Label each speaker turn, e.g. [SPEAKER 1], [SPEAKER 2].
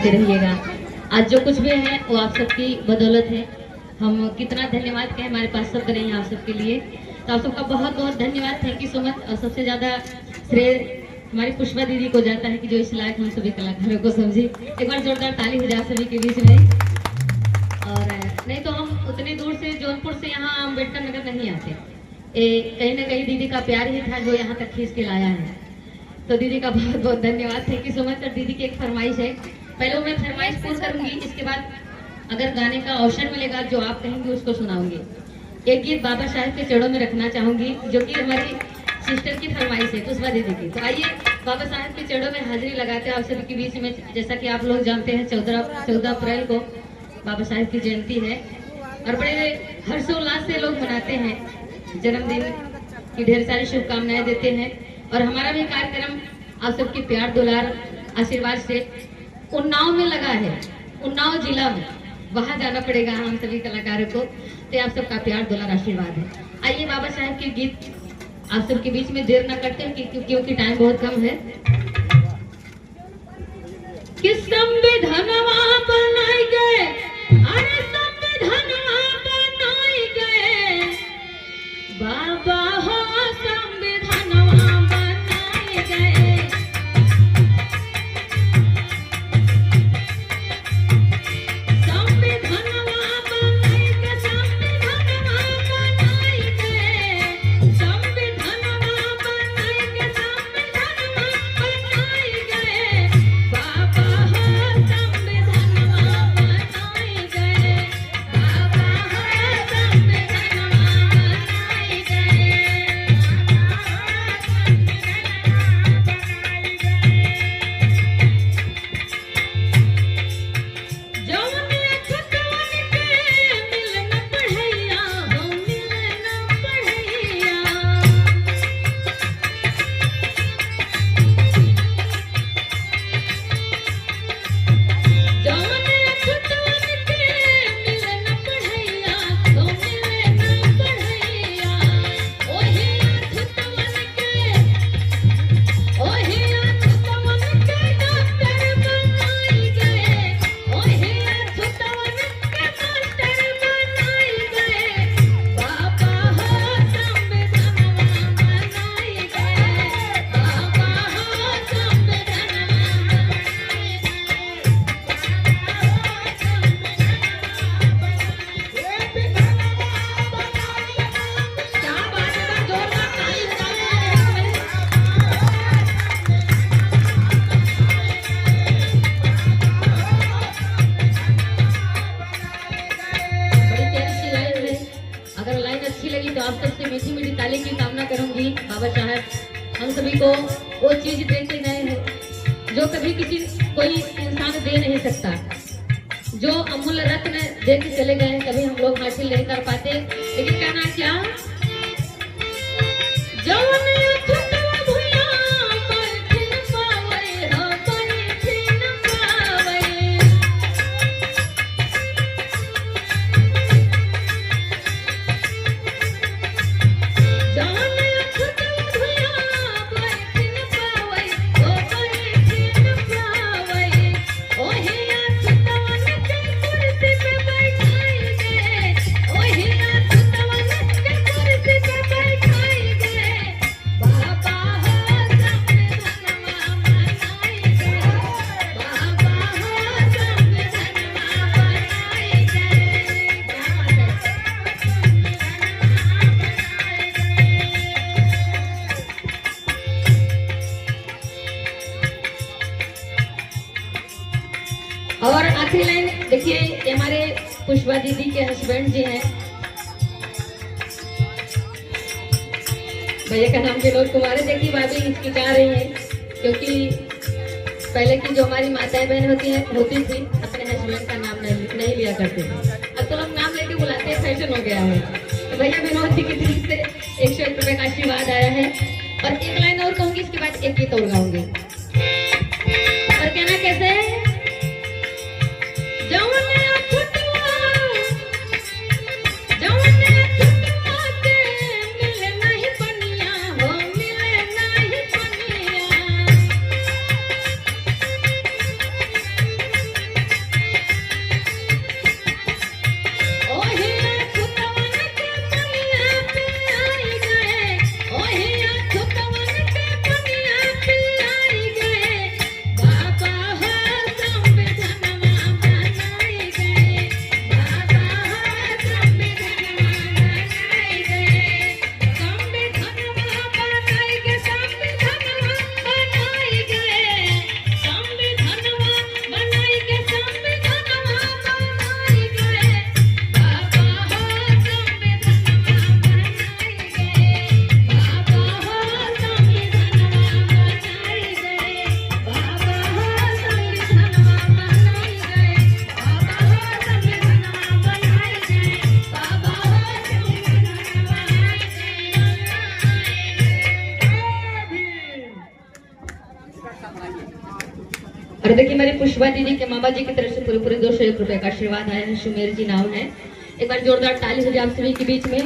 [SPEAKER 1] रहिएगा। आज जो कुछ भी है वो आप सबकी बदौलत है। हम कितना धन्यवाद कहें, हमारे पास शब्द नहीं है आप सबके लिए। तो आप सबका बहुत बहुत धन्यवाद, थैंक यू सो मच। और सबसे ज़्यादा श्रेय हमारी पुष्पा दीदी को जाता है कि जो इस लायक हम सभी कलाकारों को समझी। एक बार जोरदार ताली हो जाए सभी के बीच में। और नहीं तो हम उतनी दूर से जौनपुर से यहाँ अम्बेडकर नगर नहीं आते। कहीं ना कहीं दीदी का प्यार ही था जो यहाँ तक खींच के लाया है। तो दीदी का बहुत बहुत धन्यवाद, थैंक यू सो मच। और दीदी की एक फरमाइश है, पहले मैं फरमाइश पूर्ण करूंगी, इसके बाद अगर गाने का अवसर मिलेगा जो आप कहेंगे उसको सुनाऊंगी। एक गीत बाबा साहब के चरणों में रखना चाहूंगी जो कि हमारी सिस्टर की फरमाइश है, पुष्पा दीदी की। तो आइए बाबा साहब के चरणों में हाजिरी लगाते हैं आप सभी के बीच में। जैसा कि आप लोग जानते हैं 14 अप्रैल को बाबा साहब की जयंती है और बड़े हर्षोल्लास से लोग मनाते हैं। जन्मदिन की ढेर सारी शुभकामनाएं देते हैं। और हमारा भी कार्यक्रम आप सबकी प्यार दुलार आशीर्वाद से उन्नाव में लगा है, उन्नाव जिला में, वहां जाना पड़ेगा हम सभी कलाकारों को। तो आप सबका प्यार दुलार आशीर्वाद है। आइए बाबा साहब के गीत आप सबके बीच में देर न करते हैं क्योंकि टाइम बहुत कम है। कि संविधानवा बनाए गए, अरे संविधानवा बनाए गए बाबा हो, संविधानवा बनाए गए। तो आप सबसे मीठी मीठी ताली की कामना करूंगी। बाबा साहब हम सभी को वो चीज दे के गए हैं जो कभी कोई इंसान दे नहीं सकता। जो अमूल्य रत्न दे के चले गए हैं कभी हम लोग हासिल नहीं कर पाते। लेकिन कहना क्या, और आखिरी लाइन देखिए, हमारे पुष्पा दीदी के हस्बैंड जी हैं, भैया का नाम विनोद कुमार है। देखिए भाभी हिचकिचा रही है क्योंकि पहले की जो हमारी माताएं बहन होती थी अपने हस्बैंड का नाम नहीं लिया करते थे। अब तो लोग नाम लेके बुलाते हैं, फैशन हो गया है। तो भैया विनोद जी की तरफ से 101 रुपए का आशीर्वाद आया है। और एक लाइन और कहूंगी, इसके बाद एक गीत और गाऊंगी। और कहना कैसे है, पुष्पा दीदी के मामा जी की तरफ से पूरे पूरे 201 रुपए का आशीर्वाद आया है। सुमेर जी नाम है। एक बार जोरदार ताली हो जाए आप सभी के बीच में।